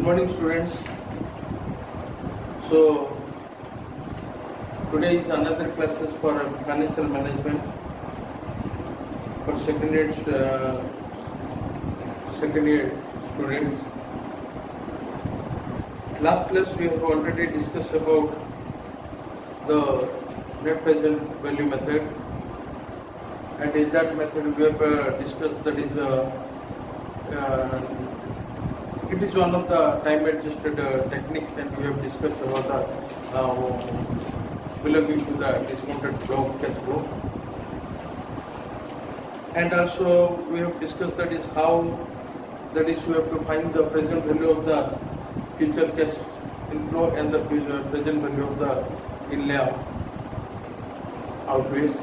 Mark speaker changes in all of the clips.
Speaker 1: morning, students. So today is another classes for financial management for second year students. Last class we have already discussed about the net present value method, and in that method we have discussed that is it is one of the time adjusted techniques, and we have discussed about the belonging to the discounted flow cash flow, and also we have discussed that is how that is we have to find the present value of the future cash inflow and the present value of the inlay outlays,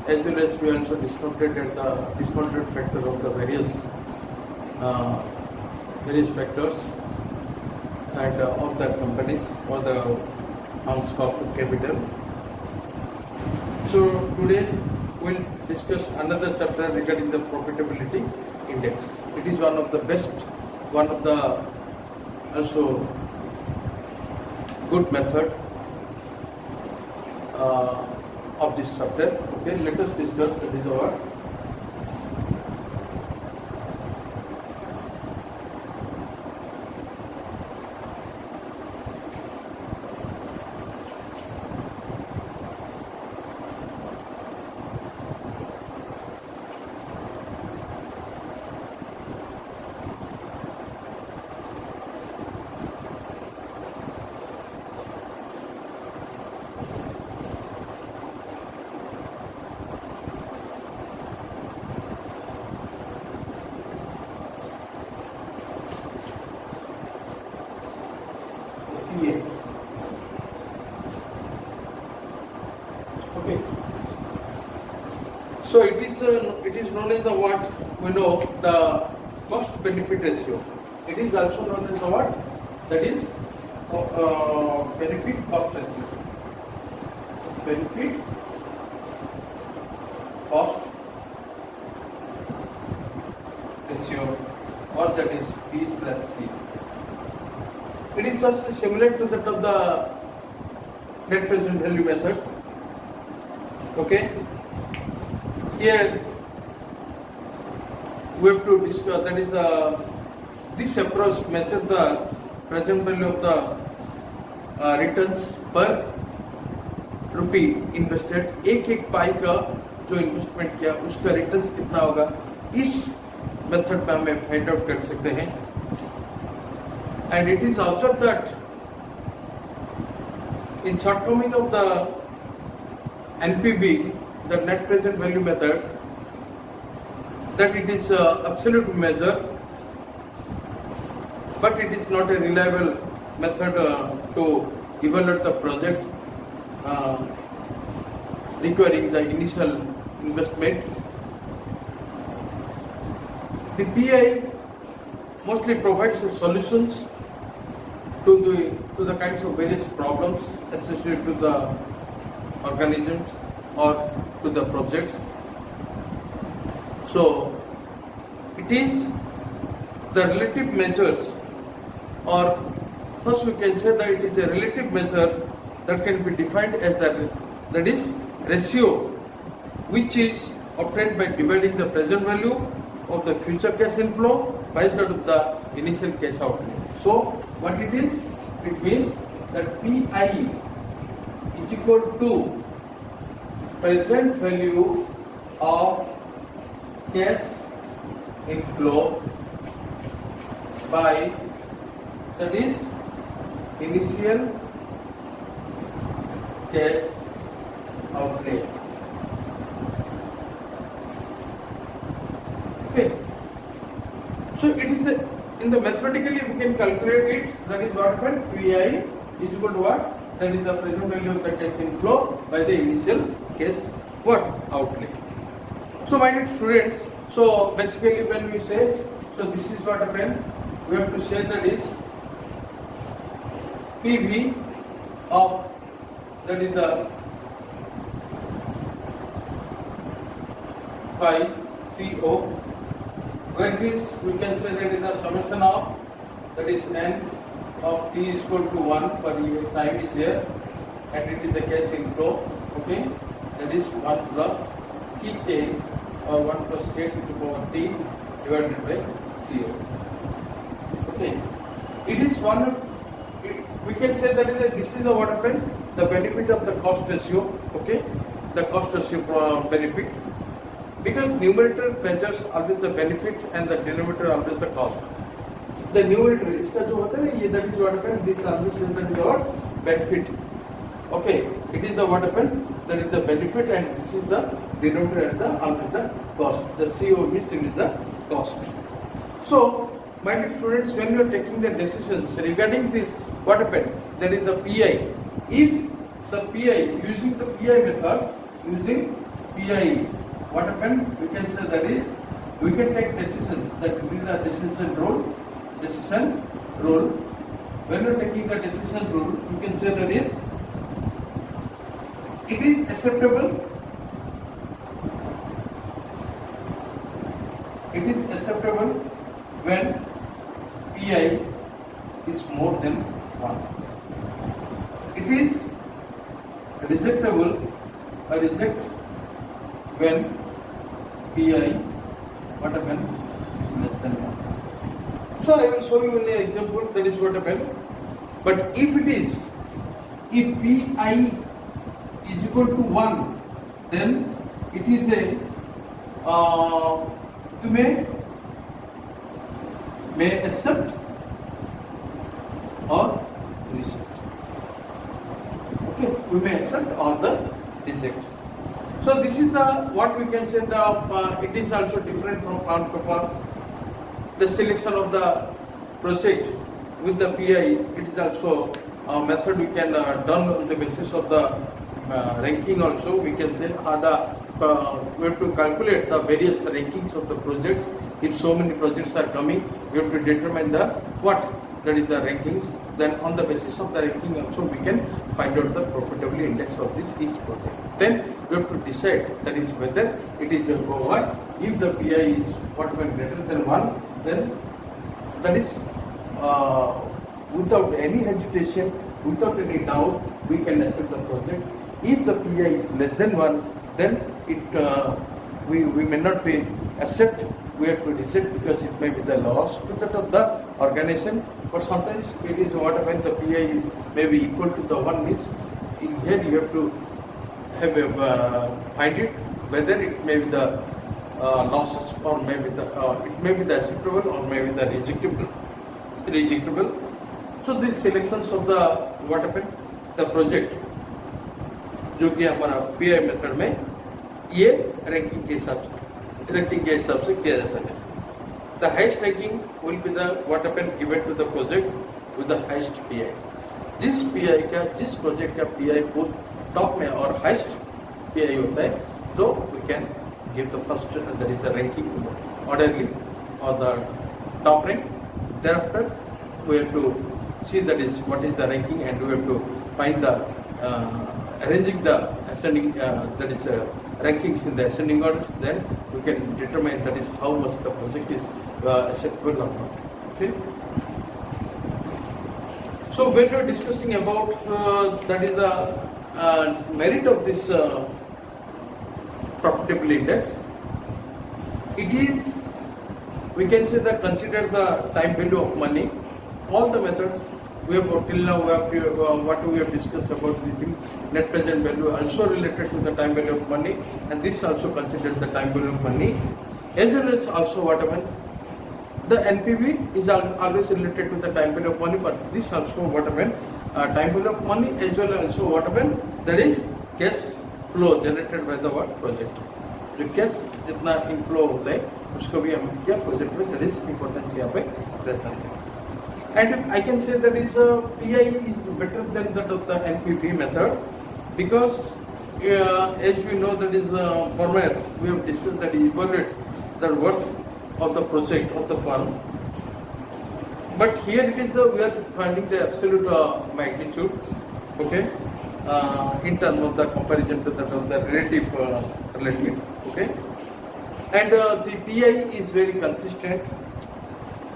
Speaker 1: as well as we also discounted at the discounted factor of the various factors and of the companies or the firm's cost of capital. So today we'll discuss another chapter regarding the profitability index. It is one of the best, one of the also good method of this chapter. Okay, let us discuss that is our PA. Okay. So it is known as the what we know the cost benefit ratio. It is also known as the what, that is benefit cost ratio. Benefit cost ratio, or that is P/C. It is just similar to that of the net present value method. Okay. Here we have to discuss that is this approach measures the present value of the returns per rupee invested. एक पाई का जो investment किया उसका returns कितना होगा, इस method पे हमें फाइंड आउट कर सकते हैं. And it is observed that in shortcoming of the NPV, the net present value method, that it is absolute measure, but it is not a reliable method to evaluate the project requiring the initial investment. The PI mostly provides the solutions to the kinds of various problems associated to the organisms or to the projects. So it is the relative measures, or first we can say that it is a relative measure that can be defined as that is ratio which is obtained by dividing the present value of the future cash inflow by that of the initial cash outlay. So what it is? It means that PI is equal to present value of cash inflow by that is initial cash outlay. Okay. So it is in the mathematically we can calculate it. That is what happened. PI is equal to what? That is the present value of the cash inflow by the initial cash what outlay. So my dear students, so basically when we say, so this is what happened. We have to say that is PV of that is the by CO where it is, we can say that it is a summation of, that is n of t is equal to 1 per unit time is there, and it is the gas inflow, okay, that is 1 plus Tk or 1 plus k to the power t divided by CO. Okay, it is one of, we can say that this is the what happened, the benefit of the cost ratio, okay, the cost ratio benefit, because numerator measures always the benefit and the denominator always the cost. The numerator इसका जो होता है ना ये, that is what happened, this always is that is our benefit, okay, it is the what happened, that is the benefit, and this is the denominator and the always the cost, the CO means it is the cost. So my dear students, when you are taking the decisions regarding this, what happened, that is the PI, if the PI, using the PI method, using PI, what happened, we can say that is, we can take decisions, that is the decision rule, when you are taking the decision rule, you can say that is, it is acceptable, when PI is more than 1. It is rejectable or reject when PI what happened is less than 1. So I will show you an example, that is what happened. But if PI is equal to 1, then it is a you may accept or reject. Okay, we may accept or the reject. So this is the what we can say the it is also different from farm to farm. The selection of the project with the PI, it is also a method we can done on the basis of the ranking also. We can say we have to calculate the various rankings of the projects. If so many projects are coming, we have to determine the what, that is the rankings. Then on the basis of the ranking also we can find out the profitability index of this each project. Then we have to decide, that is whether it is a go what. If the PI is what when greater than 1, then that is without any hesitation, without any doubt, we can accept the project. If the PI is less than 1, then we may not be accept, we have to reject, because it may be the loss to that of the organization. But sometimes it is what when the PI may be equal to the 1 is, in here you have to have a, find it whether it may be the losses or maybe the it may be the acceptable or maybe the rejectable. So these selections of the what happened, the project जो कि हमारा PI method में ये ranking के हिसाब से किया जाता है. The highest ranking will be the what happened given to the project with the highest PI. जिस PI का, जिस project का PI बहुत top में और highest PI होता है, तो we can give the first, that is the ranking orderly or the top rank. Thereafter we have to see that is what is the ranking, and we have to find the arranging the ascending that is rankings in the ascending order. Then we can determine that is how much the project is acceptable or not. Okay. So when we are discussing about that is the merit of this profitability index, it is, we can say that consider the time value of money. All the methods we have till now, we have what we have discussed about the net present value also related to the time value of money, and this also considered the time value of money, as well as also what happened, the NPV is always related to the time value of money, but this also what happened, time value of money as well as also what happened, that is cash flow generated by the what project. जो cash जितना inflow होता है उसको भी हम क्या project में that is importance यहाँ पे रहता है. And I can say that is PI is better than that of the NPV method, because as we know that is format we have discussed that evaluate the worth of the project of the firm. But here it is we are finding the absolute magnitude, okay, in terms of the comparison to that of the relative, okay. And the PI is very consistent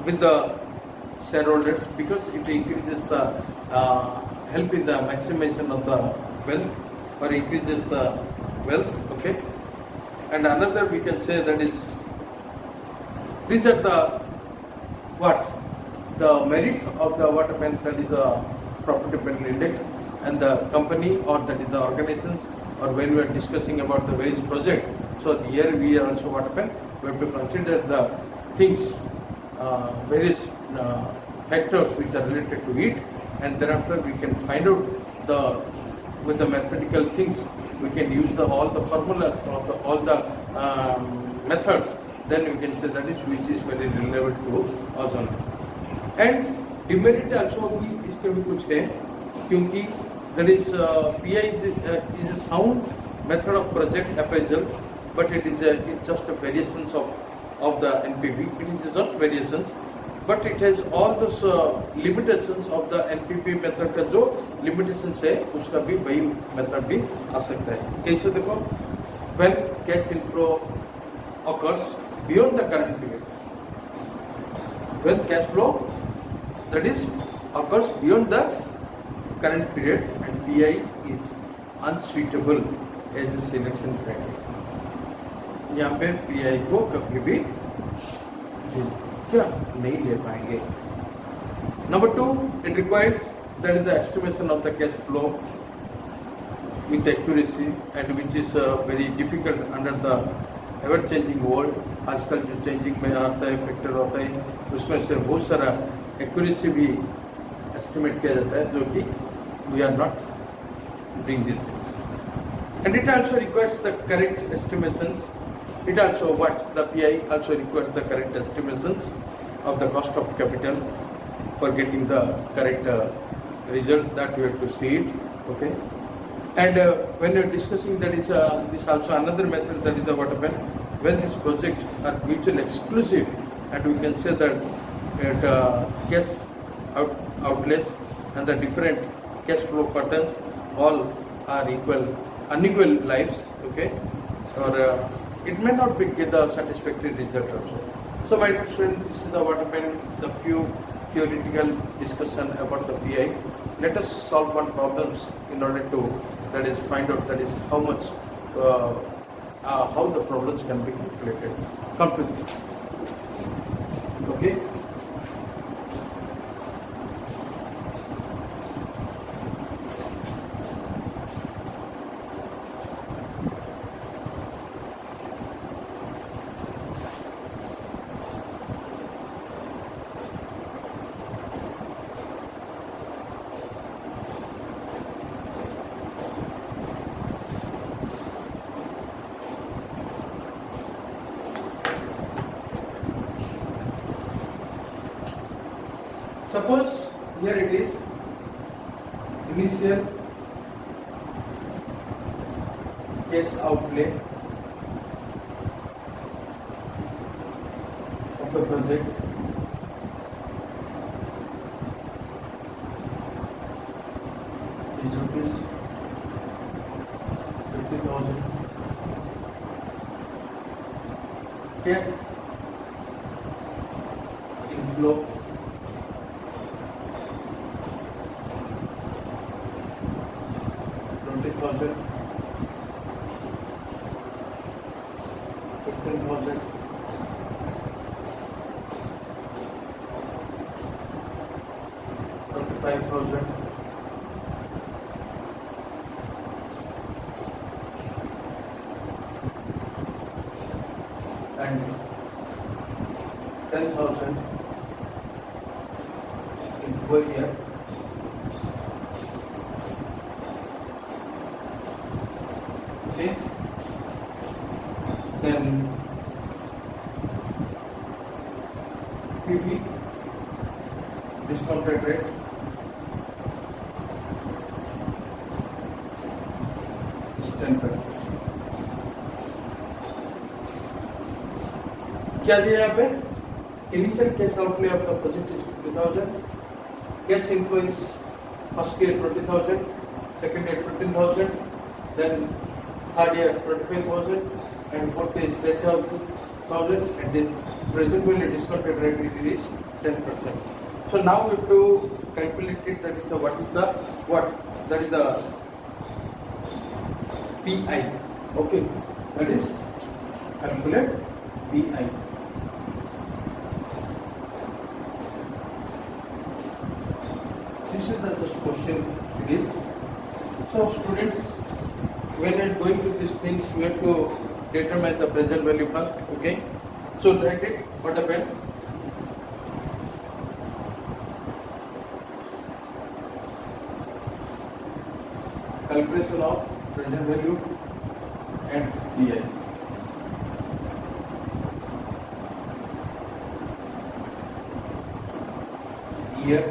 Speaker 1: with the shareholders because it increases the help in the maximization of the wealth or increases the wealth. Okay, and another we can say that is these are the what the merit of the what happened, that is a profitability index, and the company or that is the organizations, or when we are discussing about the various project. So here we are also what happened, we have to consider the things, various factors which are related to it, and thereafter we can find out the with the mathematical things we can use the all the formulas or the, all the methods. Then we can say that is which is very relevant to us only. And demerit also भी इसके भी कुछ है, क्योंकि that is PI is a sound method of project appraisal, but it is it's just a variations of the NPV. It is just variations, but it has all those limitations of the NPV method का जो limitations है उसका भी वही method भी आ सकता है. कैसे देखो, when cash inflow occurs beyond the current period, when cash flow that is occurs beyond the current period and PI is unsuitable as a selection criteria. यहाँ पे PI को कभी भी क्या नहीं ले पाएंगे. Number 2, it requires that is the estimation of the cash flow with accuracy, and which is very difficult under the ever changing world. आजकल जो चेंजिंग में आता है फैक्टर होता है उसमें से बहुत सारा एक्यूरेसी भी एस्टिमेट किया जाता है, जो कि we are not doing this things. And it also requires the correct estimations. It also the PI also requires the correct estimations of the cost of capital for getting the correct result that you have to see it. Okay, and when you're discussing that is this also another method, that is the what happens when these projects are mutually exclusive, and we can say that cash outlays and the different cash flow patterns all are unequal lives. Okay, or it may not be get the satisfactory result also. So my dear students, this is the what happened, the few theoretical discussion about the PI. Let us solve one problems in order to, that is, find out that is how much how the problems can be calculated. Come to this. Okay. Suppose here it is initial cash outlay of a project is rupees 50,000. Cash inflow $20,000, $15,000, $25,000, and $10,000 in 4 years. Okay. Then PV discounted rate is 10%. क्या दिया यहाँ पे? Initial cash outlay of the project is 50,000. Cash inflow is first year 20,000, second year 15,000, then third year 25,000, and fourth is 10,000, and then present value discounted rate it is 10%. So now we have to calculate it. That is the that is the PI. Okay, that is calculate PI. This is the just question it is. So students, when we are going to these things, we have to determine the present value first. Okay, so write it. What happened? Calculation of present value and PI. Year,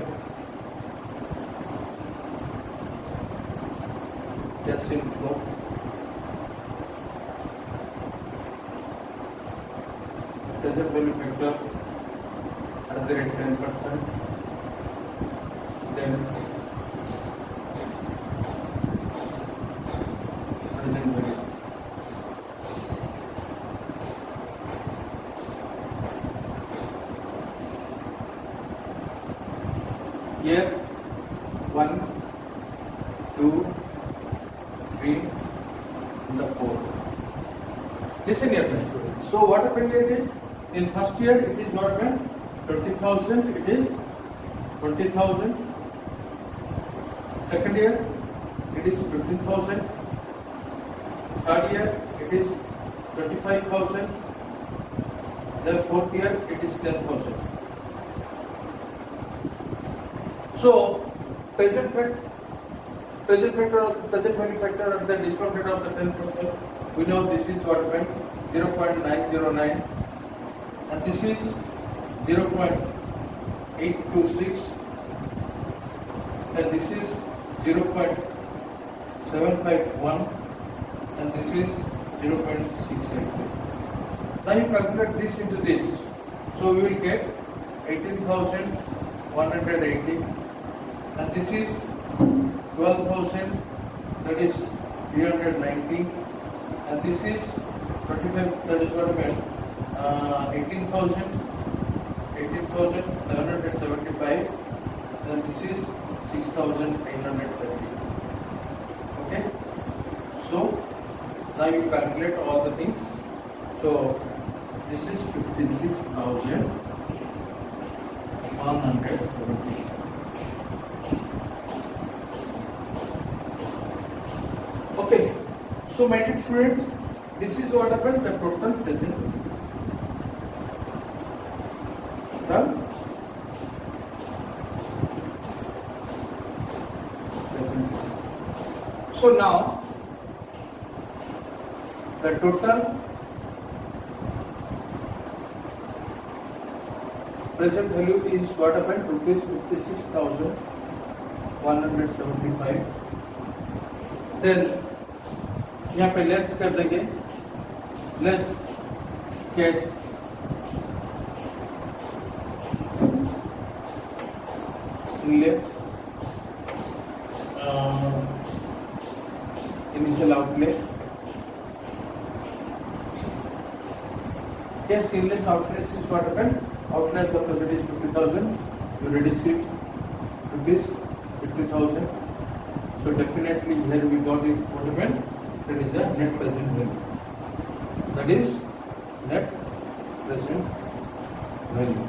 Speaker 1: cash inflow, present value factor at the rate 10%, then present value. Year 1, 2, 3, and the 4. Listen here, students. So what happened here is, in first year it is what happened? 20,000. It is 20,000. Second year it is 15,000. Third year it is 25,000. Then fourth year it is 10,000. So present value factor at the discount rate of the 10%. We know this is what happened, 0.909, and this is 0.826, and this is 0.751, and this is 0.683. Now you calculate this into this. So we will get 18,180, and this is 12,000, that is 390, and this is 25, that is what I meant, 18,775, and this is 6,830. Okay, so now you calculate all the things. So this is 56,170. Okay, so my dear students, this is what happened, the total present. Done? So now, the total present value is what happened, rupees 56,175. Then यहाँ पे less कर देंगे, less cash less initial outlay, cash in less outlay is what happened, outlay of the project is 50,000, you reduce it rupees 50,000. So definitely here we got it what happened. That is the net present value. That is net present value.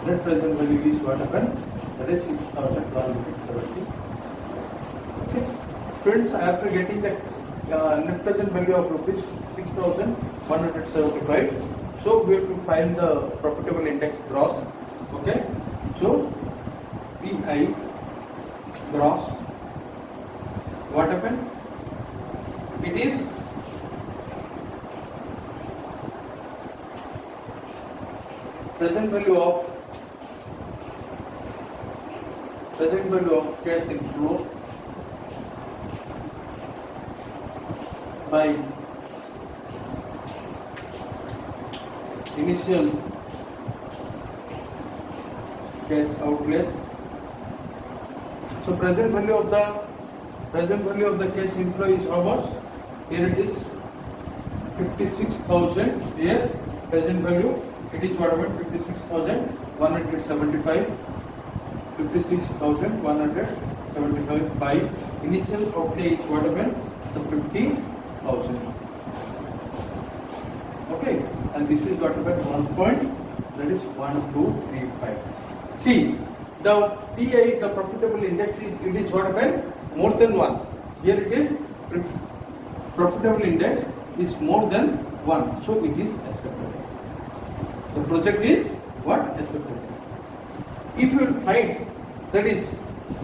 Speaker 1: Net present value is what happened? That is 6,170. Okay. Students, after getting the net present value of rupees 6,175, so we have to find the profitable index gross. Okay. So PI gross. What happened? It is present value of cash inflow by initial cash outlays. So present value of the cash inflow is how much? Here it is 56,000 here present value. It is what about 56,175. 56,175 by initial outlay is what about the 50,000. Okay, and this is what about 1 point, that is 1235. See, the PI, the profitable index is, it is what about more than 1. Here it is profitable index is more than 1, so it is acceptable. The project is what? Acceptable. If you will find, that is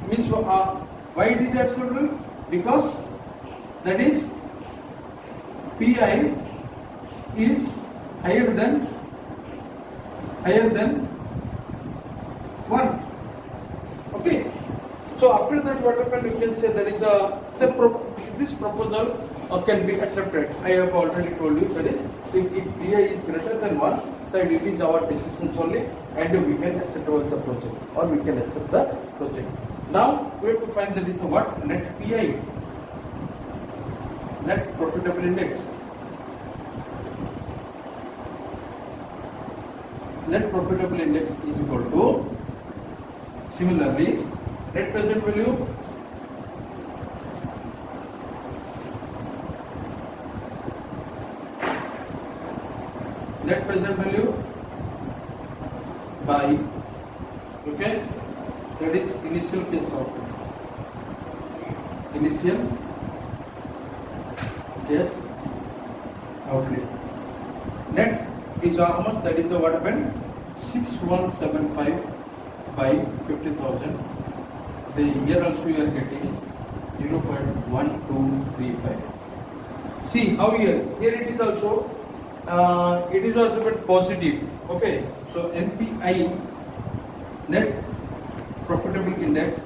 Speaker 1: means why it is acceptable? Because that is PI is higher than 1. Okay. So after that, what happened? You can say that is this proposal can be accepted. I have already told you that is if PI is greater than 1, then it is our decisions only, and we can accept the project or we can accept the project. Now we have to find that is what? Net PI, net profitable index. Net profitable index is equal to, similarly, net present value by, okay, that is initial case outlays. Initial case outlay. Net is how much? That is the what happened? 6175 by 50,000. The here also you are getting 0.1235. See how here it is also been positive. Okay, so NPI, net profitable index,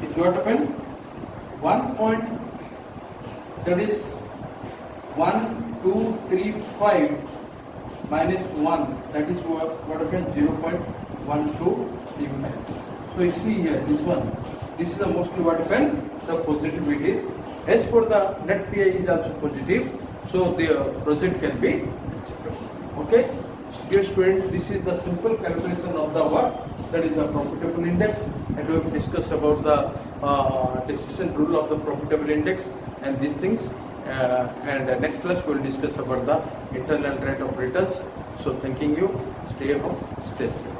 Speaker 1: is what happened? 1 point, that is 1235 minus 1, that is what happened? 0.1235. So you see here this one, this is the mostly what happened? The positive it is. As for the net PI is also positive, so the project can be acceptable. Okay, dear students, this is the simple calculation of the what? That is the profitable index, and we will discuss about the decision rule of the profitable index and these things. And next class we will discuss about the internal rate of returns. So thanking you. Stay home, stay safe.